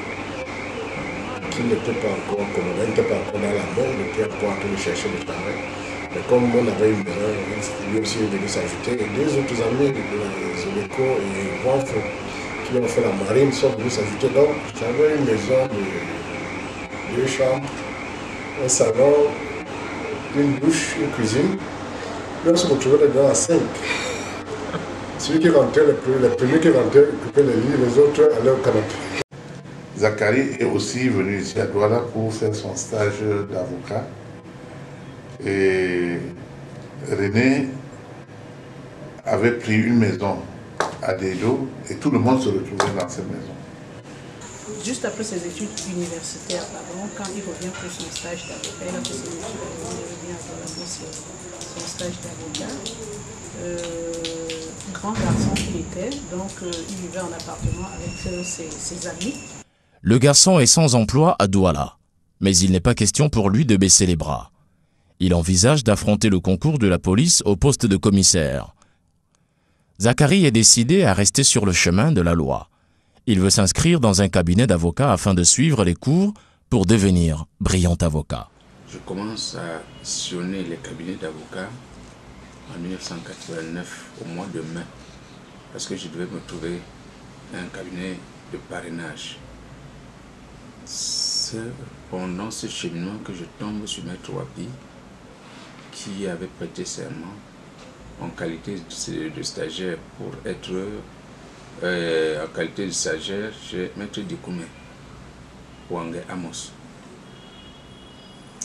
Speaker 5: qui n'était pas encore colonel, n'était pas encore dans la mer, il était encore en train de chercher le travail. Mais comme on avait une erreur, lui aussi est venu s'ajouter. Et deux autres amis, Zoleko et Wanfo, qui ont fait la marine, sont venus s'ajouter. Donc, j'avais une maison de 2 chambres, un salon, une douche, une cuisine. Là, on se retrouvait dedans à 5. Celui qui rentrait, le premier qui rentrait occupait le lit, les autres allaient au canapé. Zacharie est aussi venu ici à Douala pour faire son stage d'avocat. Et René avait pris une maison à Dedo et tout le monde se retrouvait dans cette maison.
Speaker 15: Juste après ses études universitaires, quand il revient pour son stage d'avocat, il a fait ses études, il revient à Douala pour son stage d'avocat. Grand garçon qu'il était, donc il vivait en appartement avec ses amis.
Speaker 1: Le garçon est sans emploi à Douala, mais il n'est pas question pour lui de baisser les bras. Il envisage d'affronter le concours de la police au poste de commissaire. Zacharie est décidé à rester sur le chemin de la loi. Il veut s'inscrire dans un cabinet d'avocats afin de suivre les cours pour devenir brillant avocat.
Speaker 19: Je commence à sillonner les cabinets d'avocats en 1989, au mois de mai, parce que je devais me trouver un cabinet de parrainage. C'est pendant ce cheminement que je tombe sur Maître Wapi, qui avait prêté serment en qualité de stagiaire pour être en qualité de stagiaire chez Maître Dikoumé, Ouangé Amos.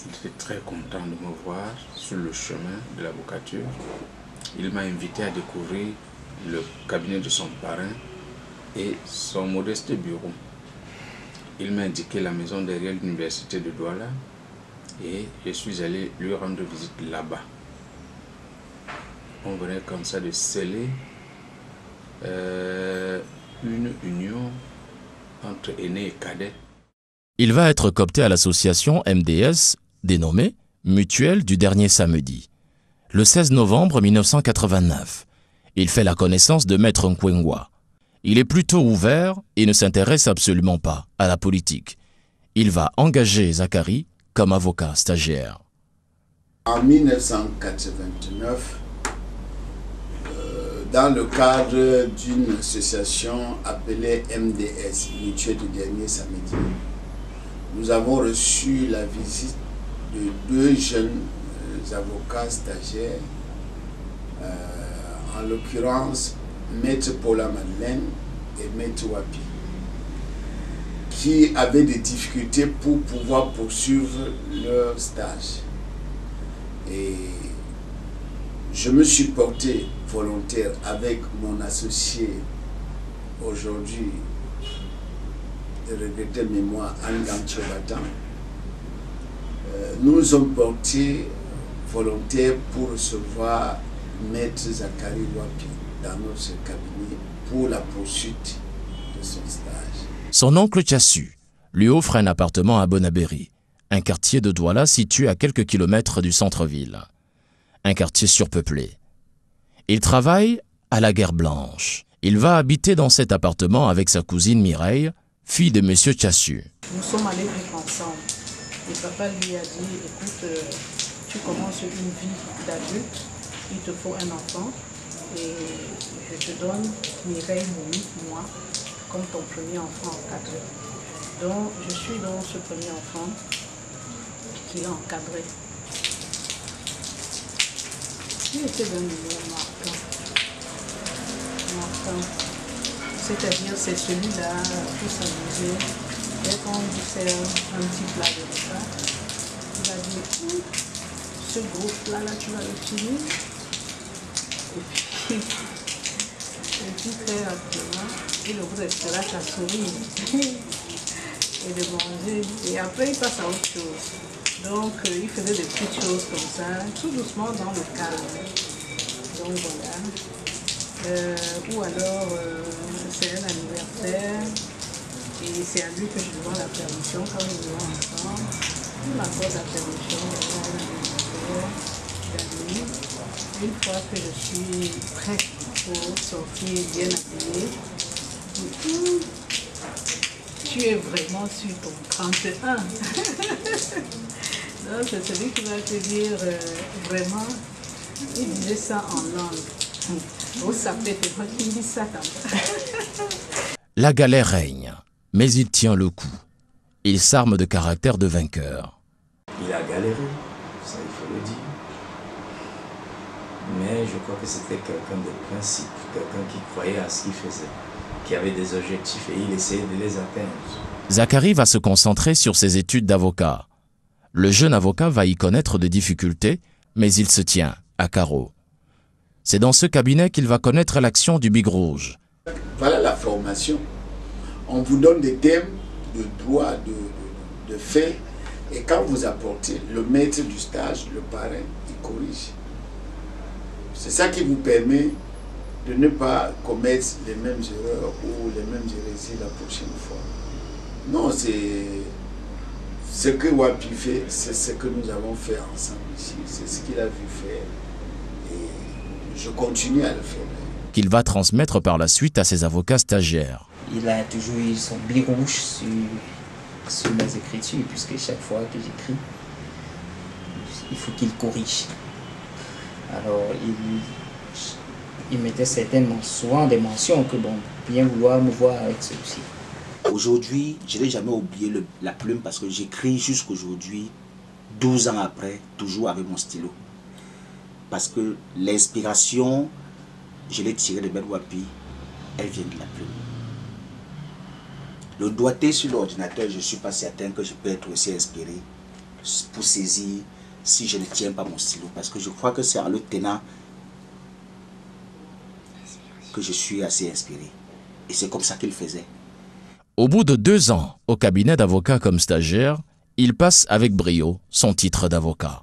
Speaker 19: Il était très content de me voir sur le chemin de l'avocature. Il m'a invité à découvrir le cabinet de son parrain et son modeste bureau. Il m'a indiqué la maison derrière l'université de Douala et je suis allé lui rendre visite là-bas. On venait comme ça de sceller une union entre aînés et cadets.
Speaker 1: Il va être coopté à l'association MDS, dénommée Mutuelle du dernier samedi. Le 16 novembre 1989, il fait la connaissance de Maître Nkwengwa. Il est plutôt ouvert et ne s'intéresse absolument pas à la politique. Il va engager Zacharie comme avocat stagiaire.
Speaker 2: En 1989, dans le cadre d'une association appelée MDS, Mutuelle du dernier samedi, nous avons reçu la visite de deux jeunes avocats stagiaires, en l'occurrence Maître Paula Madeleine et Maître Wapi, qui avaient des difficultés pour pouvoir poursuivre leur stage. Et je me suis porté volontaire avec mon associé aujourd'hui, de regretter mémoire, Anne Gantio-Batan. Nous nous sommes portés volontaires pour recevoir Maître Zacharie Wapi dans notre cabinet pour la poursuite de son stage.
Speaker 1: Son oncle Tchassu lui offre un appartement à Bonabéry, un quartier de Douala situé à quelques kilomètres du centre-ville. Un quartier surpeuplé. Il travaille à la Guerre Blanche. Il va habiter dans cet appartement avec sa cousine Mireille, fille de M. Tchassu.
Speaker 15: Nous sommes allés vivre ensemble. Et papa lui a dit, écoute, tu commences une vie d'adulte, il te faut un enfant, et je te donne Mireille Moumi, moi, comme ton premier enfant encadré. Donc, je suis dans ce premier enfant qu'il a encadré. Il était d'un niveau marquant. C'est-à-dire, c'est celui-là pour s'amuser. Dès qu'on lui sert un petit plat de repas, il va dire, ce gros plat-là, tu vas le finir. Et puis très rapidement, il vous restera à sourire et de manger. Et après, il passe à autre chose. Donc, il faisait des petites choses comme ça, tout doucement dans le calme. Donc, voilà. Ou alors, c'est un anniversaire. Et c'est à lui que je demande la permission quand nous vivons ensemble. Il m'accorde la permission d'avoir un anniversaire. Une fois que je suis prête pour sortir bien habillée, tu es vraiment sur ton 31. Donc c'est celui qui va te dire vraiment, il disait ça en langue. Vous savez, c'est moi qui dis ça comme ça.
Speaker 1: La galère règne. Mais il tient le coup. Il s'arme de caractère de vainqueur.
Speaker 20: Il a galéré, ça il faut le dire. mais je crois que c'était quelqu'un de principe, quelqu'un qui croyait à ce qu'il faisait, qui avait des objectifs et il essayait de les atteindre.
Speaker 1: Zacharie va se concentrer sur ses études d'avocat. Le jeune avocat va y connaître des difficultés, mais il se tient à carreau. C'est dans ce cabinet qu'il va connaître l'action du Big Rouge.
Speaker 2: Voilà la formation. On vous donne des thèmes de droit, de fait, et quand vous apportez, le maître du stage, le parrain, il corrige. C'est ça qui vous permet de ne pas commettre les mêmes erreurs ou les mêmes hérésies la prochaine fois. Non, c'est ce que Wapi fait, c'est ce que nous avons fait ensemble ici. C'est ce qu'il a vu faire. Et je continue à le faire.
Speaker 1: Qu'il va transmettre par la suite à ses avocats stagiaires.
Speaker 21: Il a toujours eu son Big Rouge sur mes écritures, puisque chaque fois que j'écris, il faut qu'il corrige. Alors, il mettait certainement souvent des mentions que bon, bien vouloir me voir avec ceci.
Speaker 22: Aujourd'hui, je n'ai jamais oublié la plume parce que j'écris jusqu'aujourd'hui, 12 ans après, toujours avec mon stylo. Parce que l'inspiration, je l'ai tirée de Ben Wapi, elle vient de la plume. Le doigté sur l'ordinateur, je ne suis pas certain que je peux être aussi inspiré pour saisir si je ne tiens pas mon stylo. Parce que je crois que c'est en le tenant que je suis assez inspiré. Et c'est comme ça qu'il faisait.
Speaker 1: Au bout de 2 ans au cabinet d'avocat comme stagiaire, il passe avec brio son titre d'avocat.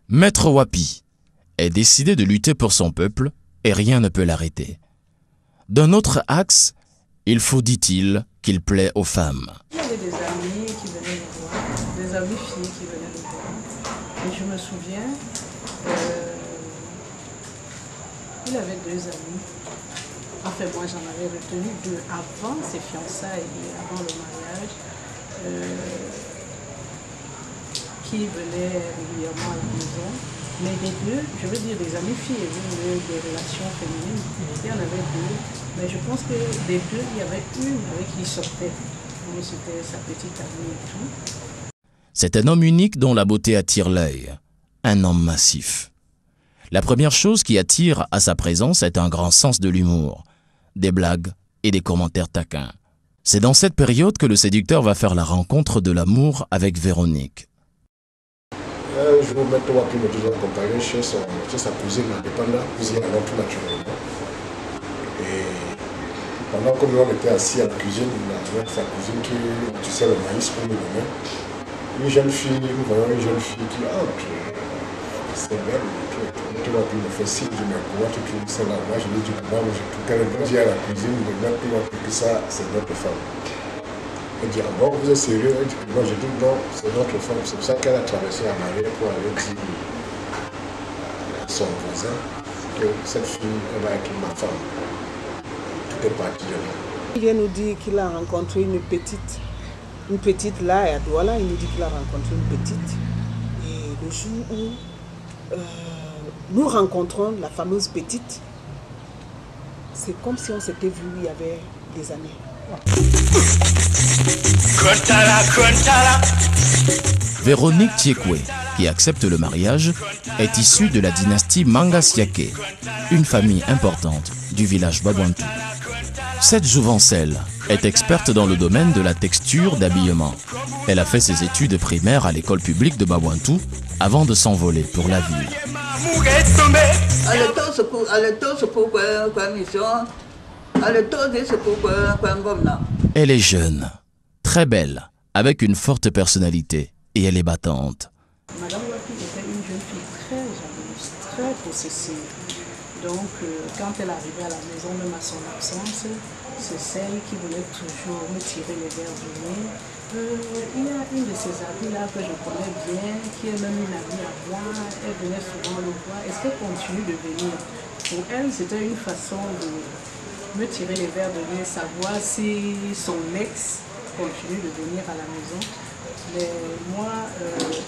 Speaker 1: Maître Wapi est décidé de lutter pour son peuple et rien ne peut l'arrêter. D'un autre axe, il faut, dit-il, qu'il plaît aux femmes.
Speaker 15: Il y avait des amis qui venaient nous voir, des amis filles qui venaient nous voir. Et je me souviens, il avait 2 amis. Enfin, moi, j'en avais retenu 2 avant ses fiançailles et avant le mariage, qui venaient régulièrement à la maison. Mais des 2, je veux dire des amis filles, des relations féminines, il y en avait 2. Mais je pense que des 2, il y avait une avec qui il sortait. C'était sa petite amie et tout.
Speaker 1: C'est un homme unique dont la beauté attire l'œil. Un homme massif. La première chose qui attire à sa présence est un grand sens de l'humour, des blagues et des commentaires taquins. C'est dans cette période que le séducteur va faire la rencontre de l'amour avec Véronique.
Speaker 5: Je vous mets Wapi me toujours accompagné chez sa cousine indépendante, cousine à l'autre naturellement. Et pendant que nous on était assis à la cuisine, avec sa cousine qui tissait le maïs pour nous donner, une jeune fille, nous voyons une jeune fille qui entre. C'est belle, tout Wapi me fait signe, je me dis, comment tu trouves ça là? Moi je lui dis, moi je trouve qu'elle est bonne. Je dis à la cuisine, de mettre Wapi que ça, c'est notre femme. Elle dit, ah bon, vous êtes sérieux? Elle dit, moi je dis, non, c'est notre femme. C'est pour ça qu'elle a traversé la marée pour aller dire à son voisin que cette fille, elle va être ma femme. Tout est parti de là.
Speaker 15: Il vient nous dire qu'il a rencontré une petite là à Douala, il nous dit qu'il a rencontré une petite. Et le jour où nous rencontrons la fameuse petite, c'est comme si on s'était vu il y avait des années.
Speaker 1: Véronique Thiekwe, qui accepte le mariage, est issue de la dynastie Mangasiake, une famille importante du village Babouantou. Cette jouvencelle est experte dans le domaine de la texture d'habillement. Elle a fait ses études primaires à l'école publique de Babouantou avant de s'envoler pour la ville. Elle est jeune, très belle, avec une forte personnalité et elle est battante.
Speaker 15: Madame Wapi était une jeune fille très jalouse, très possessive. Donc, quand elle arrivait à la maison, même à son absence, c'est celle qui voulait toujours me tirer les verres du nez. Il y a une de ces amies-là que je connais bien, qui est même une amie à moi. Elle venait souvent le voir. Est-ce qu'elle continue de venir? Pour elle, c'était une façon de me tirer les verres de nez, savoir si son ex continue de venir à la maison. Mais moi,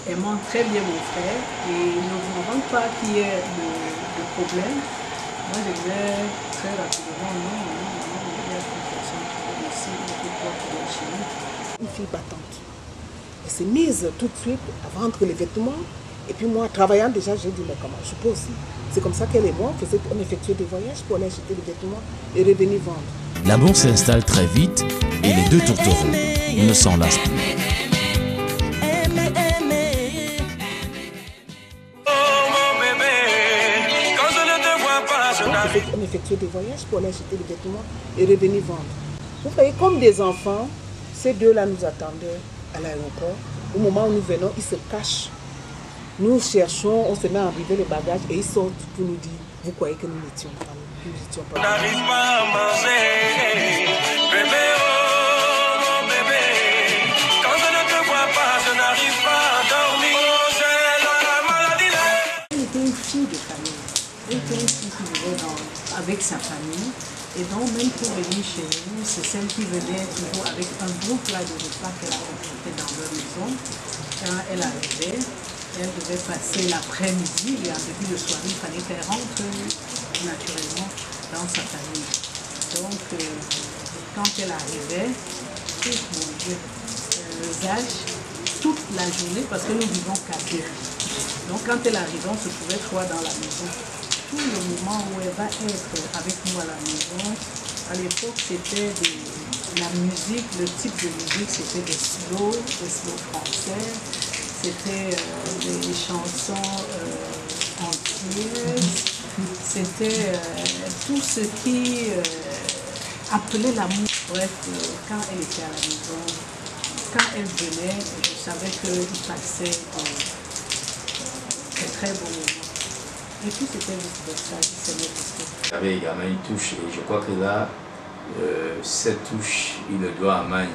Speaker 15: aimant très bien mon frère et ne voulant pas qu'il y ait de problème, moi je disais très rapidement non, il y a une personne qui vient ici, il faut pas qu'il y ait chez nous. Une fille battante. Elle s'est mise tout de suite à vendre les vêtements Et puis moi, travaillant déjà, j'ai dit, mais comment je peux aussi. C'est comme ça qu'elle et moi, on effectuait des voyages pour aller acheter des vêtements et revenir vendre.
Speaker 1: L'amour s'installe très vite et les deux tourtereaux ne s'en lassent plus.
Speaker 15: On effectuait des voyages pour aller acheter des vêtements et revenir vendre. Vous voyez, comme des enfants, ces deux-là nous attendaient à l'aéroport. Au moment où nous venons, ils se cachent. Nous cherchons, on se met à enlever les bagages et ils sortent pour nous dire, vous croyez que nous n'étions pas là. Nous n'étions pas là.
Speaker 4: N'arrive pas à manger, bébé, oh mon bébé. Quand je ne te vois pas, je n'arrive pas à dormir. Oh, j'ai la maladie là.
Speaker 10: Elle était une fille de famille. Elle était une fille qui vivait avec sa famille. Et donc, même pour venir chez nous, c'est celle qui venait toujours avec un bon plat de repas qu'elle a rencontré dans leur maison. Quand elle arrivait, elle devait passer l'après-midi et en début de soirée, il fallait qu'elle rentre naturellement dans sa famille. Donc, quand elle arrivait, mon Dieu, les âges, toute la journée, parce que nous vivons qu'à deux. Donc, quand elle arrivait, on se trouvait trois dans la maison. Tout le moment où elle va être avec nous à la maison, à l'époque, c'était la musique, le type de musique, c'était des slow français. C'était des chansons antillaises, c'était tout ce qui appelait l'amour. Bref, quand elle était à la maison, quand elle venait, je savais qu'il passait de très beaux moments. Et puis c'était juste pour ça,
Speaker 20: il y avait également une touche, et je crois que là, cette touche, il le doit à Mani,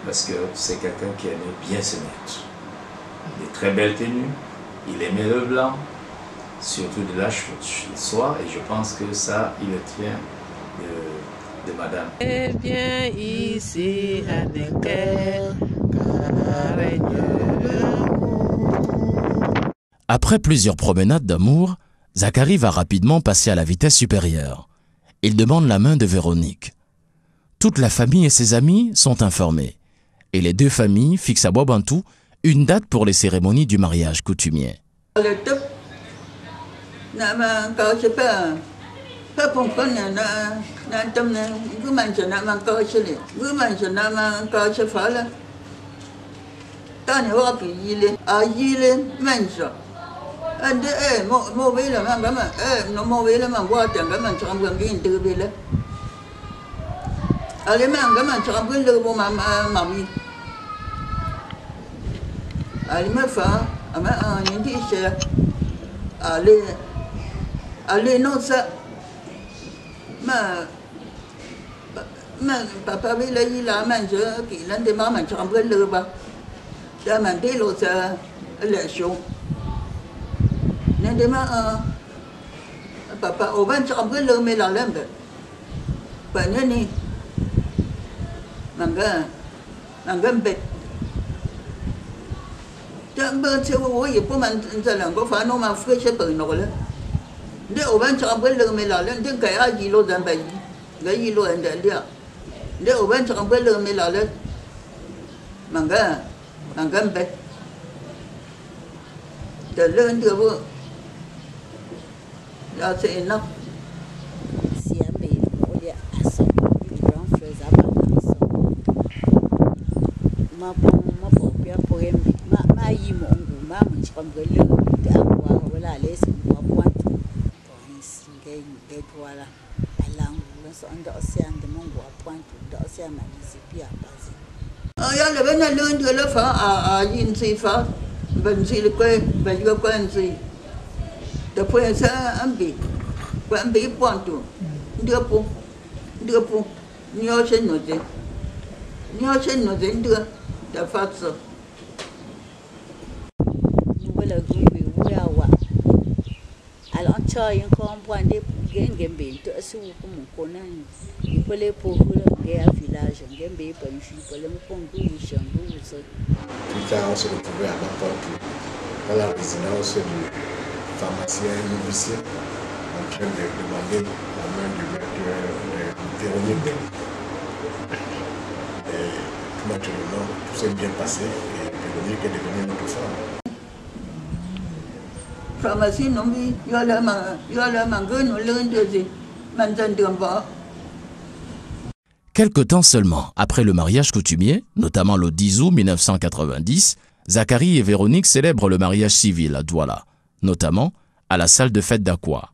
Speaker 20: parce que c'est quelqu'un qui aimait bien se mettre. De très belles tenues, il aimait le blanc, surtout de l'âge soir, et je pense que ça, il le tient de madame.
Speaker 4: Eh bien, ici,
Speaker 1: Après plusieurs promenades d'amour, Zacharie va rapidement passer à la vitesse supérieure. Il demande la main de Véronique. Toute la famille et ses amis sont informés, et les deux familles fixent à Bobantou une date pour les cérémonies du mariage coutumier.
Speaker 6: Allez, non, ça. Papa, il a mangé, il a des mamans, tu as un peu de bas. Tu as un peu de les choses. Papa, au ventre, un peu de mais la lampe. Pas ni. Manga bête. Chẳng theo ôi của mình giờ là có phải nó mà phơi sẽ bự nổi lên để ở bên trong bên lưng mình là lên tiếng cái ai gì luôn dần bệnh cái gì luôn dần đi để ở bên trong bên lưng mình là lên bằng cái bệt để lên được vô là sẽ nó là bên này lươn đưa lớp phá à nhìn gì phá bên gì là quê bên có quen gì để quê sẽ ăn bị quan trọng đưa pu nhớ trên nó đến đưa để phát sợ
Speaker 12: chơi những con quan đi game biển tự su của một con này đi qua lấy phố cái village game biển bên phía qua lấy một con du sân du sân.
Speaker 5: Plus tard, on se retrouvait à Bapantou, à la résidence du pharmacien Nouvicier, en train de demander la main du maître de Véronique. Et tout naturellement, tout s'est bien passé et Véronique est devenue notre femme.
Speaker 6: pharmacie, non, il y a la mangue, nous l'avons dit, maintenant,
Speaker 1: Quelque temps seulement après le mariage coutumier, notamment le 10 août 1990, Zacharie et Véronique célèbrent le mariage civil à Douala, notamment à la salle de fête d'Aqua.